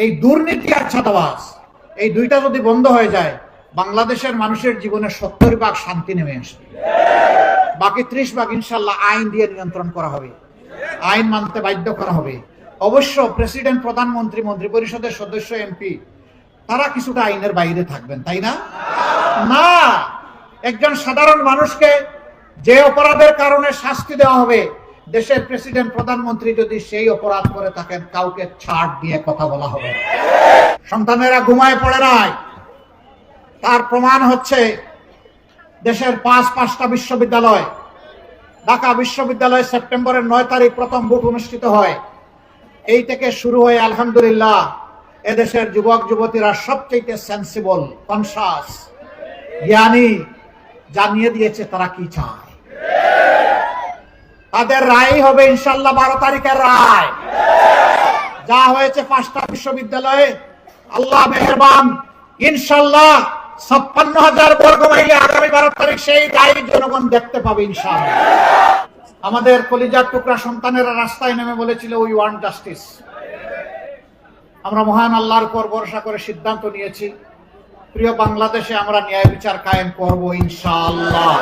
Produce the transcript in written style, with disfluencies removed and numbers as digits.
এই দুর্নীতি আর ছাতাবাজ, এই দুইটা যদি বন্ধ হয়ে যায়, বাংলাদেশের মানুষের জীবনে 70% শান্তি নেমে আসবে। বাকি 30% ইনশাল্লাহ আইন দিয়ে নিয়ন্ত্রণ করা হবে, আইন মানতে বাধ্য করা হবে। অবশ্য প্রেসিডেন্ট, প্রধানমন্ত্রী, মন্ত্রী পরিষদের সদস্য, এমপি তারা কিছুটা আইনের বাইরে থাকবেন, তাই না? না, একজন সাধারণ মানুষকে যে অপরাধের কারণে শাস্তি দেওয়া হবে, দেশের প্রেসিডেন্ট, প্রধানমন্ত্রী যদি সেই অপরাধ করে থাকেন, কাউকে ছাড় দিয়ে কথা বলা হবে। সন্তানেরা ঘুমায় পড়ে নাই, তার প্রমাণ হচ্ছে দেশের 5টা বিশ্ববিদ্যালয়। ঢাকা বিশ্ববিদ্যালয়ে সেপ্টেম্বরের 9 তারিখ প্রথম ভোট অনুষ্ঠিত হয়। এই থেকে শুরু হয়ে আলহামদুলিল্লাহ এদেশের যুবক যুবতীরা সবচেয়ে সেন্সিবল, কনসাস, জ্ঞানী, জানিয়ে দিয়েছে তারা কি চায়। তাদের রায় হবে ইনশাল্লাহ 12 তারিখের রায়। যা হয়েছে 5টা বিশ্ববিদ্যালয়ে, আল্লাহ মেহেরবান, ইনশাল্লাহ 56,000 বর্গ মাইলে আগামী 12 তারিখ সেই রায় জনগণ দেখতে পাবে ইনশাল্লাহ। আমাদের কলিজার টুকরা সন্তানেরা রাস্তায় নেমে বলেছিল, উই ওয়ান্ট জাস্টিস। আমরা মহান আল্লাহর উপর ভরসা করে সিদ্ধান্ত নিয়েছি, প্রিয় বাংলাদেশে আমরা ন্যায় বিচার কায়েম করব ইনশাআল্লাহ।